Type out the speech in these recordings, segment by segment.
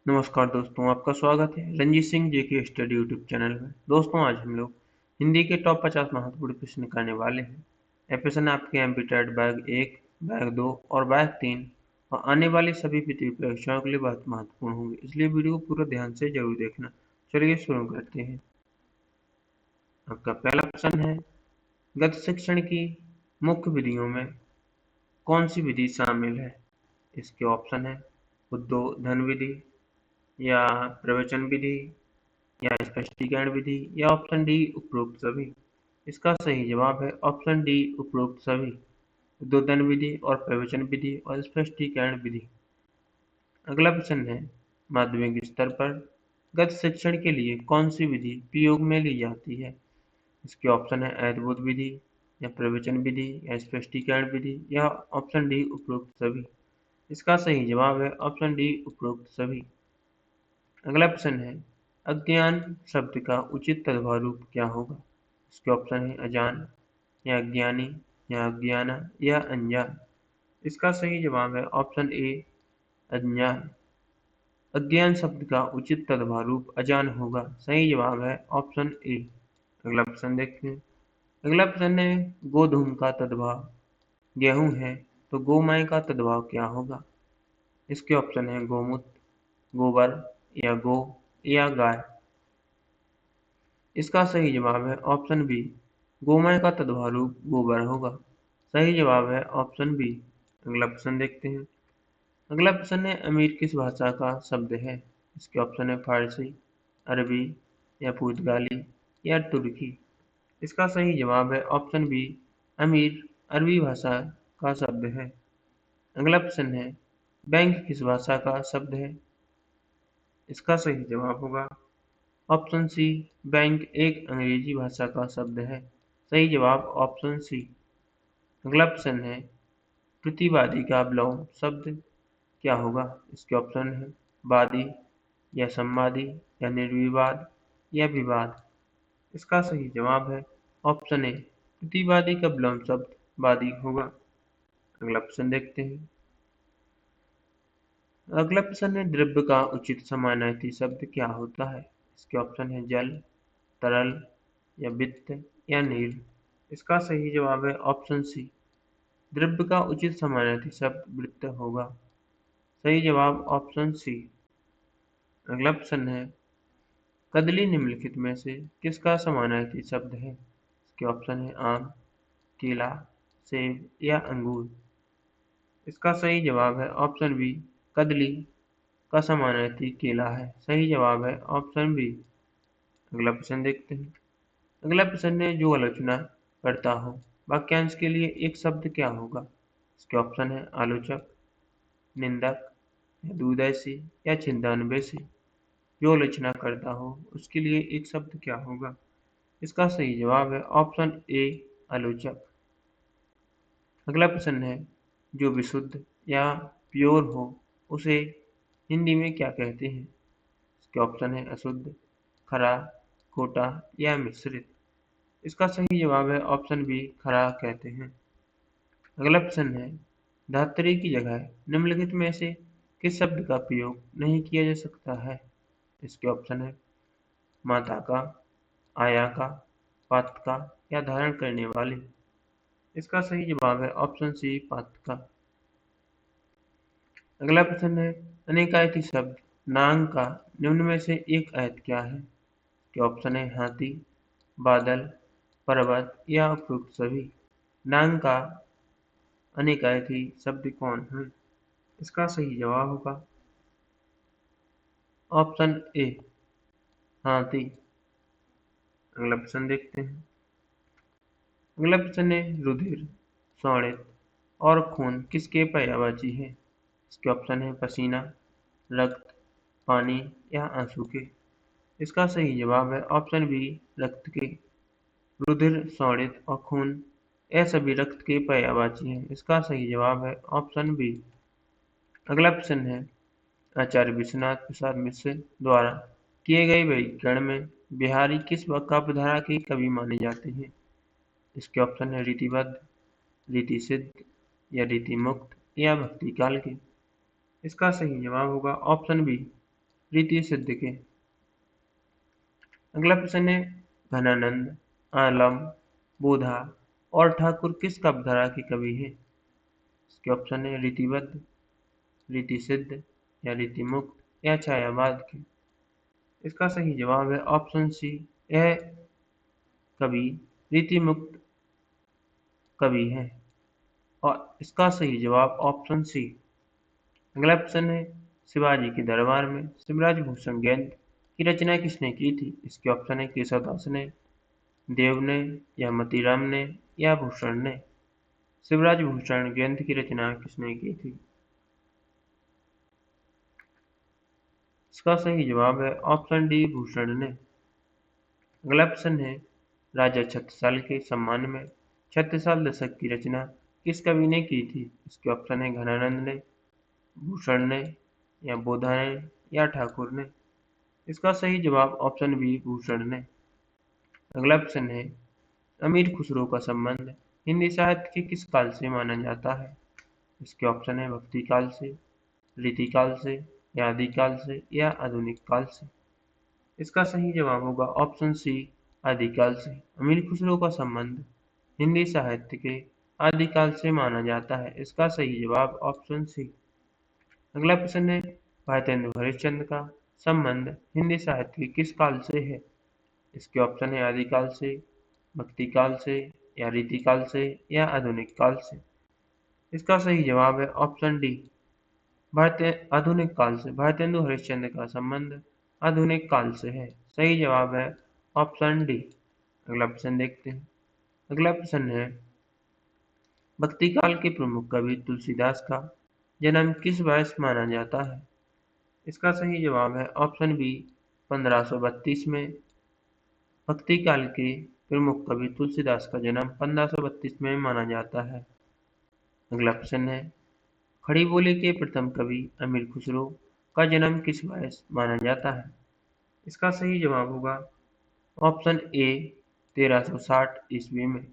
नमस्कार दोस्तों, आपका स्वागत है रंजीत सिंह जी के स्टडी यूट्यूब चैनल में। दोस्तों, आज हम लोग हिंदी के टॉप 50 महत्वपूर्ण प्रश्न करने वाले हैं। ये प्रश्न आपके एमपीटेड बैग 1, बैग 2 और बैग 3 और आने वाली सभी पृथ्वी परीक्षाओं के लिए बहुत महत्वपूर्ण होंगे, इसलिए वीडियो को पूरा ध्यान से जरूर देखना। चलिए शुरू करते हैं। आपका पहला प्रश्न है, गत शिक्षण की मुख्य विधियों में कौन सी विधि शामिल है? इसके ऑप्शन है उद्बोधन विधि, या प्रवचन विधि, या स्पष्टीकरण विधि, या ऑप्शन डी उपरोक्त सभी। इसका सही जवाब है ऑप्शन डी उपरोक्त सभी। उद्बोधन विधि और प्रवचन विधि और स्पष्टीकरण विधि। अगला प्रश्न है, माध्यमिक स्तर पर गत शिक्षण के लिए कौन सी विधि प्रयोग में ली जाती है? इसके ऑप्शन है अद्भुत विधि, या प्रवचन विधि, या स्पष्टीकरण विधि, या ऑप्शन डी उपरोक्त सभी। इसका सही जवाब है ऑप्शन डी उपरोक्त सभी। अगला प्रश्न है, अज्ञान शब्द का उचित तदभव रूप क्या होगा? इसके ऑप्शन है अजान, या अज्ञानी, या अज्ञाना, या अनजान। इसका सही जवाब है ऑप्शन ए अज्ञान। अज्ञान शब्द का उचित तदभव रूप अजान होगा। सही जवाब है ऑप्शन ए। अगला प्रश्न देखते हैं। अगला प्रश्न है, गोधूम का तदभव गेहूं है तो गोमय का तदभव क्या होगा? इसके ऑप्शन है गोमूत्र, गोबर, या गो, या गाय। इसका सही जवाब है ऑप्शन बी, गोमय का तदभव रूप गोबर होगा। सही जवाब है ऑप्शन बी। अगला प्रश्न देखते हैं। अगला प्रश्न है, अमीर किस भाषा का शब्द है? इसके ऑप्शन है फारसी, अरबी, या पुर्तगाली, या तुर्की। इसका सही जवाब है ऑप्शन बी, अमीर अरबी भाषा का शब्द है। अगला प्रश्न है, बैंक किस भाषा का शब्द है? इसका सही जवाब होगा ऑप्शन सी, बैंक एक अंग्रेजी भाषा का शब्द है। सही जवाब ऑप्शन सी। अगला प्रश्न है, प्रतिवादी का विलोम शब्द क्या होगा? इसके ऑप्शन है वादी, या संवादी, या निर्विवाद, या विवाद। इसका सही जवाब है ऑप्शन ए, प्रतिवादी का विलोम शब्द वादी होगा। अगला प्रश्न देखते हैं। अगला प्रश्न है, द्रव्य का उचित समानार्थी शब्द क्या होता है? इसके ऑप्शन है जल, तरल, या वित्त, या नील। इसका सही जवाब है ऑप्शन सी, द्रव्य का उचित समानार्थी शब्द वृत्त होगा। सही जवाब ऑप्शन सी। अगला प्रश्न है, कदली निम्नलिखित में से किसका समानार्थी शब्द है? इसके ऑप्शन है आम, केला, सेब, या अंगूर। इसका सही जवाब है ऑप्शन बी, कदली का समानार्थी केला है। सही जवाब है ऑप्शन बी। अगला प्रश्न देखते हैं। अगला प्रश्न है, जो आलोचना करता हो वाक्यांश के लिए एक शब्द क्या होगा? इसके ऑप्शन है आलोचक, निंदक, या दूरदर्शी, या छिंदानवेशी। जो आलोचना करता हो उसके लिए एक शब्द क्या होगा? इसका सही जवाब है ऑप्शन ए आलोचक। अगला प्रश्न है, जो विशुद्ध या प्योर हो उसे हिंदी में क्या कहते हैं? इसके ऑप्शन है अशुद्ध, खरा, खोटा, या मिश्रित। इसका सही जवाब है ऑप्शन बी, खरा कहते हैं। अगला प्रश्न है, धात्री की जगह निम्नलिखित में से किस शब्द का प्रयोग नहीं किया जा सकता है? इसके ऑप्शन है माता का, आया का, पात्र का, या धारण करने वाले। इसका सही जवाब है ऑप्शन सी, पात्र का। अगला प्रश्न है, अनेकायती शब्द नांग का निम्न में से एक आयत क्या है? इसके ऑप्शन है हाथी, बादल, पर्वत, या उपयुक्त सभी। नांग का अनेकायती शब्द कौन है? इसका सही जवाब होगा ऑप्शन ए हाथी। अगला प्रश्न देखते हैं। अगला प्रश्न है, रुधिर, शौणित और खून किसके पर्यायवाची है? इसके ऑप्शन है पसीना, रक्त, पानी, या आंसू के। इसका सही जवाब है ऑप्शन बी, रक्त के। रुधिर, शौणित और खून यह सभी रक्त के पर्यायवाची हैं। इसका सही जवाब है ऑप्शन बी। अगला प्रश्न है, आचार्य विश्वनाथ प्रसाद मिश्र द्वारा किए गए वर्गीकरण में बिहारी किस काव्यधारा के कवि माने जाते हैं? इसके ऑप्शन है रीतिबद्ध, रीति सिद्ध, या रीति मुक्त, या भक्ति काल के। इसका सही जवाब होगा ऑप्शन बी, रीति सिद्ध के। अगला प्रश्न है घनानंद, आलम, बोधा और ठाकुर किस काव्यधारा के कवि हैं? इसके ऑप्शन है रीतिबद्ध, रीति सिद्ध या रीति मुक्त या छायावाद के। इसका सही जवाब है ऑप्शन सी, यह कवि रीति मुक्त कवि है और इसका सही जवाब ऑप्शन सी। अगला प्रश्न है शिवाजी के दरबार में शिवराज भूषण गैंद की रचना किसने की थी? इसके ऑप्शन है केशवदास ने, देव ने या मतीराम ने या भूषण ने। शिवराज भूषण गैंद की रचना किसने की थी? इसका सही जवाब है ऑप्शन डी, भूषण ने। अगला प्रश्न है राजा छत्रसाल के सम्मान में छत्रसाल दशक की रचना किस कवि ने की थी? इसके ऑप्शन है घनानंद ने, भूषण ने या बोधा ने या ठाकुर ने। इसका सही जवाब ऑप्शन बी, भूषण ने। अगला प्रश्न है अमीर खुसरो का संबंध हिंदी साहित्य के किस काल से माना जाता है? इसके ऑप्शन है भक्ति काल से, रीतिकाल से या आदिकाल से या आधुनिक काल से। इसका सही जवाब होगा ऑप्शन सी, आदिकाल से। अमीर खुसरो का संबंध हिंदी साहित्य के आदिकाल से माना जाता है। इसका सही जवाब ऑप्शन सी। अगला प्रश्न है भारतेंदु हरिश्चंद्र का संबंध हिंदी साहित्य के किस काल से है? इसके ऑप्शन है आदिकाल से, भक्ति काल से या रीतिकाल से या आधुनिक काल से। इसका सही जवाब है ऑप्शन डी, भारतीय आधुनिक काल से। भारतेंदु हरिश्चंद्र का संबंध आधुनिक काल से है। सही जवाब है ऑप्शन डी। अगला प्रश्न देखते हैं। अगला प्रश्न है भक्ति काल के प्रमुख कवि तुलसीदास का जन्म किस वर्ष माना जाता है? इसका सही जवाब है ऑप्शन बी, 1532 में। भक्ति काल के प्रमुख कवि तुलसीदास का जन्म 1532 में माना जाता है। अगला प्रश्न है खड़ी बोली के प्रथम कवि अमीर खुसरो का जन्म किस वर्ष माना जाता है? इसका सही जवाब होगा ऑप्शन ए, 1360 ईस्वी में।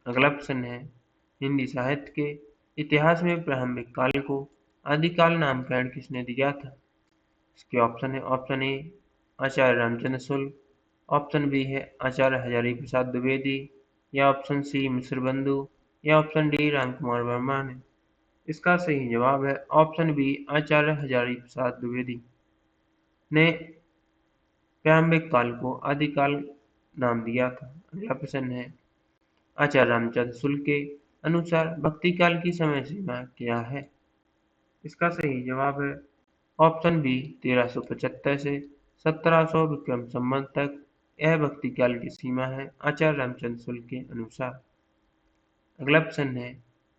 अगला प्रश्न है हिंदी साहित्य के इतिहास में प्रारंभिक काल को आदिकाल नामकरण किसने दिया था? इसके ऑप्शन है option A, Acharya Ramchandra Shukla, option B है आचार्य हजारी प्रसाद द्विवेदी या ऑप्शन सी मिश्र बंधु या ऑप्शन डी रामकुमार वर्मा ने। इसका सही जवाब है ऑप्शन बी, आचार्य हजारी प्रसाद द्विवेदी ने प्रारंभिक काल को आदिकाल नाम दिया था। अगला प्रश्न है आचार्य रामचंद्र शुक्ल के अनुसार भक्ति काल की समय सीमा क्या है? इसका सही जवाब है ऑप्शन बी, 1375 से 1700 विक्रम संवत तक यह भक्ति काल की सीमा है आचार्य रामचंद्र शुक्ल के अनुसार। अगला प्रश्न है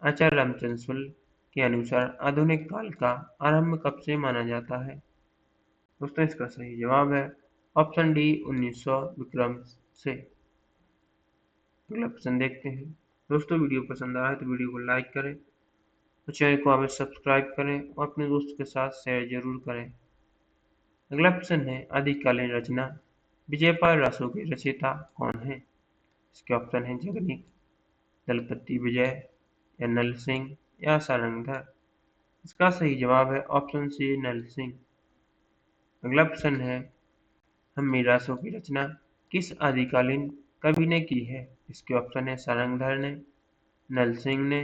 आचार्य रामचंद्र शुक्ल के अनुसार आधुनिक काल का आरंभ कब से माना जाता है? दोस्तों इसका सही जवाब है ऑप्शन डी, 1900 विक्रम से। अगला प्रश्न देखते हैं। दोस्तों वीडियो पसंद आया तो वीडियो को लाइक करें और चैनल को अवश्य सब्सक्राइब करें और अपने दोस्त के साथ शेयर जरूर करें। अगला प्रश्न है आदिकालीन रचना विजयपाल रासो के रचयिता कौन है? इसके ऑप्शन है जगनीक, दलपति विजय या नल सिंह या सारंगधर। इसका सही जवाब है ऑप्शन सी, नल सिंह। अगला प्रश्न है हम्मी रासो की रचना किस आदिकालीन कवि ने की है? इसके ऑप्शन है सारंगधर ने, नल सिंह ने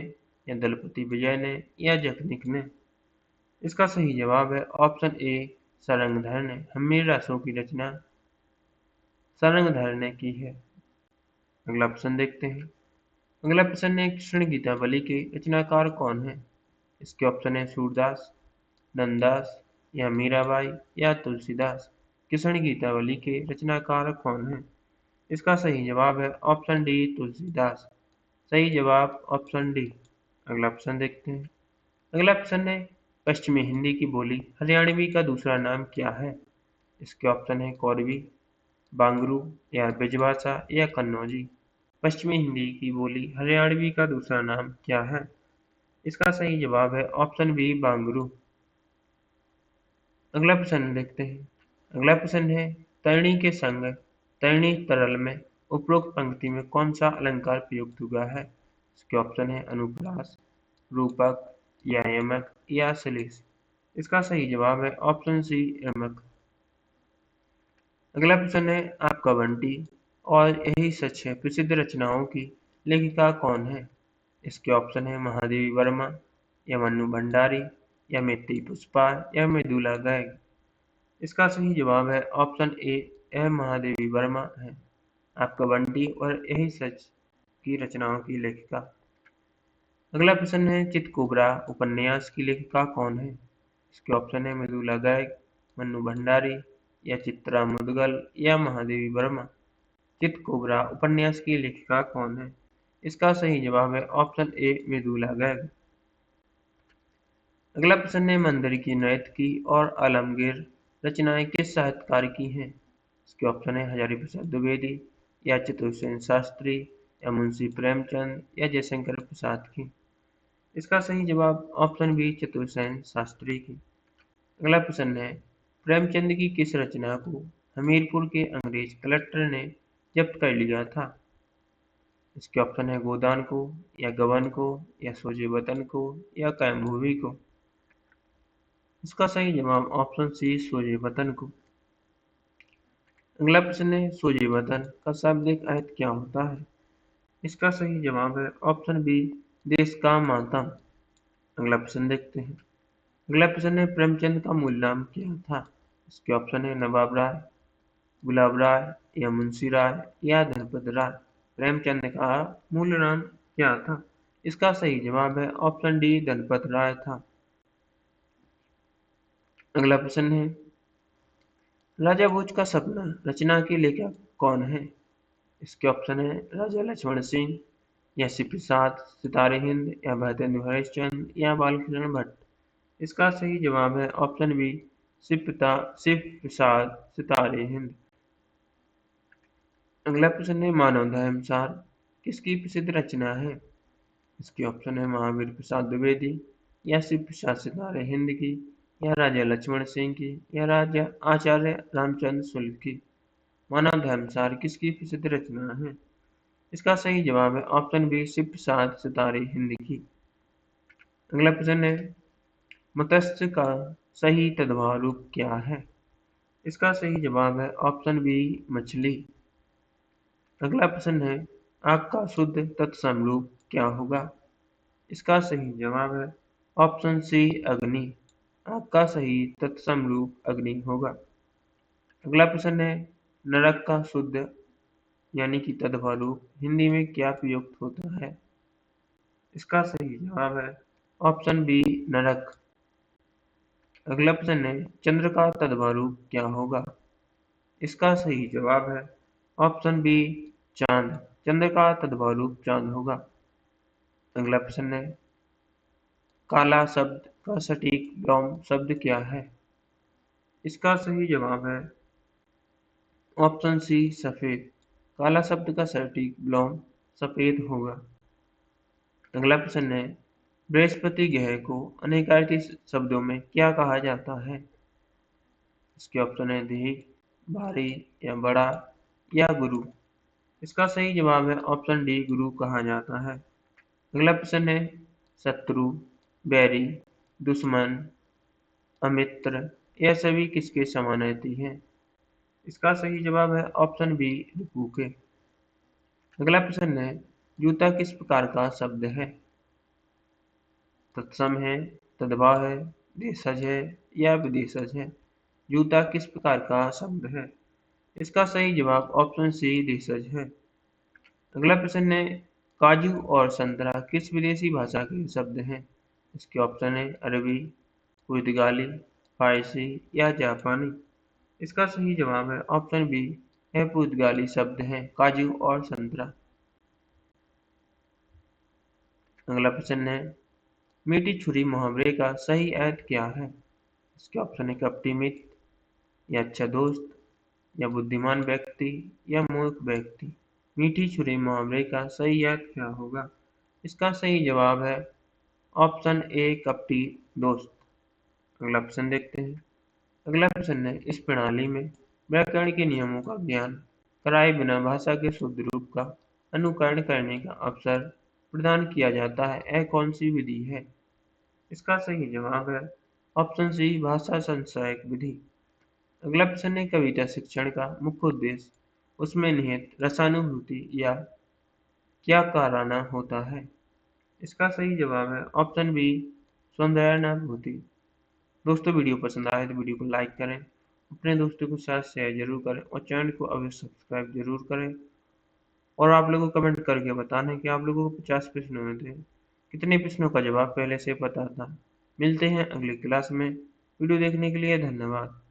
या दलपति विजय ने या जगनीक ने। इसका सही जवाब है ऑप्शन ए, सारंगधर ने। हम्मी रासो की रचना सारंगधर ने की है। अगला प्रश्न देखते हैं। अगला प्रश्न है कृष्ण गीतावली के रचनाकार कौन है? इसके ऑप्शन है सूरदास, नंददास या मीराबाई या तुलसीदास। कृष्ण गीतावली के रचनाकार कौन है? इसका सही जवाब है ऑप्शन डी, तुलसीदास। सही जवाब ऑप्शन डी। अगला प्रश्न देखते हैं। अगला प्रश्न है पश्चिमी हिंदी की बोली हरियाणवी का दूसरा नाम क्या है? इसके ऑप्शन है कौरवी, बांगरू या ब्रजभाषा या कन्नौजी। पश्चिमी हिंदी की बोली हरियाणवी का दूसरा नाम क्या है? इसका सही जवाब है ऑप्शन बी, बांगरू। अगला प्रश्न देखते हैं। अगला प्रश्न है तैणी के संग तैणी तरल में उपरोक्त पंक्ति में कौन सा अलंकार प्रयुक्त हुआ है? इसके ऑप्शन है अनुप्रास, रूपक या यमक या श्लेष। इसका सही जवाब है ऑप्शन सी यमक। अगला प्रश्न है आपका बंटी, और यही सच है प्रसिद्ध रचनाओं की लेखिका कौन है? इसके ऑप्शन है महादेवी वर्मा, या मन्नू भंडारी, या मैत्री पुष्पा, या मृदुला गर्ग। इसका सही जवाब है ऑप्शन ए, यह महादेवी वर्मा है। आपका बंटी और यही सच की रचनाओं की लेखिका। अगला प्रश्न है चितकोबरा उपन्यास की लेखिका कौन है? इसके ऑप्शन है मृदुला गर्ग, मन्नू भंडारी, या चित्रा मुदगल, या महादेवी वर्मा। चितकोबरा उपन्यास की लेखिका कौन है? इसका सही जवाब है ऑप्शन ए, मृदुला गर्ग। अगला प्रश्न है मंदिर की नैतिकी और आलमगीर रचनाएं किस साहित्यकार की हैं? इसके ऑप्शन है हजारी प्रसाद द्विवेदी, या चतुर्सेन शास्त्री, या मुंशी प्रेमचंद, या जयशंकर प्रसाद की। इसका सही जवाब ऑप्शन बी, चतुर्सेन शास्त्री की। अगला प्रश्न है प्रेमचंद की किस रचना को हमीरपुर के अंग्रेज कलेक्टर ने जब्त कर लिया था? इसके ऑप्शन है गोदान को, या गबन को, या सोजे वतन को, या कैमभूमि को। इसका सही जवाब ऑप्शन सी, सोजे वतन को। अगला प्रश्न है सोजे वतन का शाब्दिक अर्थ क्या होता है? इसका सही जवाब है ऑप्शन बी, देश का मातम। अगला प्रश्न देखते हैं। अगला प्रश्न है प्रेमचंद का मूल नाम क्या था? इसके ऑप्शन है नवाब राय, गुलाब राय, या मुंशी राय, या धनपत राय। प्रेमचंद का मूल नाम क्या था? इसका सही जवाब है ऑप्शन डी, धनपत राय था। अगला प्रश्न है राजा भोज का सपना रचना के लेखक कौन है? इसके ऑप्शन है राजा लक्ष्मण सिंह, या शिव प्रसाद सितारे हिंद, या भरतेंदु हरिश्चंद्र, या बालकृष्ण भट्ट। इसका सही जवाब है ऑप्शन बी, शिव प्रसाद सितारे हिंद। अगला प्रश्न है मानव धर्म सार किसकी प्रसिद्ध रचना है? इसके ऑप्शन है महावीर प्रसाद द्विवेदी, या शिव प्रसाद सितारे हिंद की, या राजा लक्ष्मण सिंह की, या राजा आचार्य रामचंद्र शुक्ल की। मानव धर्मसार किसकी प्रसिद्ध रचना है? इसका सही जवाब है ऑप्शन बी, शिव प्रसाद सितारे हिंद की। अगला प्रश्न है मत्स्य का सही तद्भव रूप क्या है? इसका सही जवाब है ऑप्शन बी, मछली। अगला प्रश्न है आग का शुद्ध तत्सम रूप क्या होगा? इसका सही जवाब है ऑप्शन सी, अग्नि। आग का सही तत्सम रूप अग्नि होगा। अगला प्रश्न है नरक का शुद्ध यानी कि तद्भव रूप हिंदी में क्या प्रयुक्त होता है? इसका सही जवाब है ऑप्शन बी, नरक। अगला प्रश्न है चंद्र का तद्भव रूप क्या होगा? इसका सही जवाब है ऑप्शन बी, चांद। चंद्र का तद्भव रूप चांद होगा। अगला प्रश्न है काला शब्द का सटीक व्योम शब्द क्या है? इसका सही जवाब है ऑप्शन सी, सफेद। काला शब्द का सटीक व्योम सफेद होगा। अगला प्रश्न है बृहस्पति ग्रह को अनेकार्थी शब्दों में क्या कहा जाता है? इसके ऑप्शन है दीर्घ, भारी, या बड़ा, या गुरु। इसका सही जवाब है ऑप्शन डी, गुरु कहा जाता है। अगला प्रश्न है शत्रु, बैरी, दुश्मन, अमित्र, यह सभी किसके समानार्थी हैं? इसका सही जवाब है ऑप्शन बी, रिपु के। अगला प्रश्न है जूता किस प्रकार का शब्द है? तत्सम है, तद्भव है, देशज है, या विदेशज है। जूता किस प्रकार का शब्द है? इसका सही जवाब ऑप्शन सी, देशज है। अगला प्रश्न है काजू और संतरा किस विदेशी भाषा के शब्द हैं? इसके ऑप्शन है अरबी, पुर्तगाली, फारसी, या जापानी। इसका सही जवाब है ऑप्शन बी, यह पुर्तगाली शब्द हैं काजू और संतरा। अगला प्रश्न है मीठी छुरी मुहावरे का सही अर्थ क्या है? इसके ऑप्शन है कपटी मित्र, या अच्छा दोस्त, या बुद्धिमान व्यक्ति, या मूर्ख व्यक्ति। मीठी छुरी मुहावरे का सही अर्थ क्या होगा? इसका सही जवाब है ऑप्शन ए, कपटी दोस्त। अगला प्रश्न देखते हैं। अगला प्रश्न है इस प्रणाली में व्याकरण के नियमों का ज्ञान कराए बिना भाषा के शुद्ध रूप का अनुकरण करने का अवसर प्रदान किया जाता है, यह कौन सी विधि है? इसका सही जवाब है ऑप्शन सी भाषा संचयक विधि। अगला प्रश्न है कविता शिक्षण का मुख्य उद्देश्य, उसमें निहित रसानुभूति या क्या कराना होता है। इसका सही जवाब है ऑप्शन बी सौंदर्यानुभूति। दोस्तों वीडियो पसंद आए तो वीडियो को लाइक करें, अपने दोस्तों के साथ शेयर जरूर करें और चैनल को अवश्य सब्सक्राइब जरूर करें। और आप लोगों को कमेंट करके बताना है कि आप लोगों को 50 प्रश्न हुए थे, कितने प्रश्नों का जवाब पहले से पता था। मिलते हैं अगली क्लास में। वीडियो देखने के लिए धन्यवाद।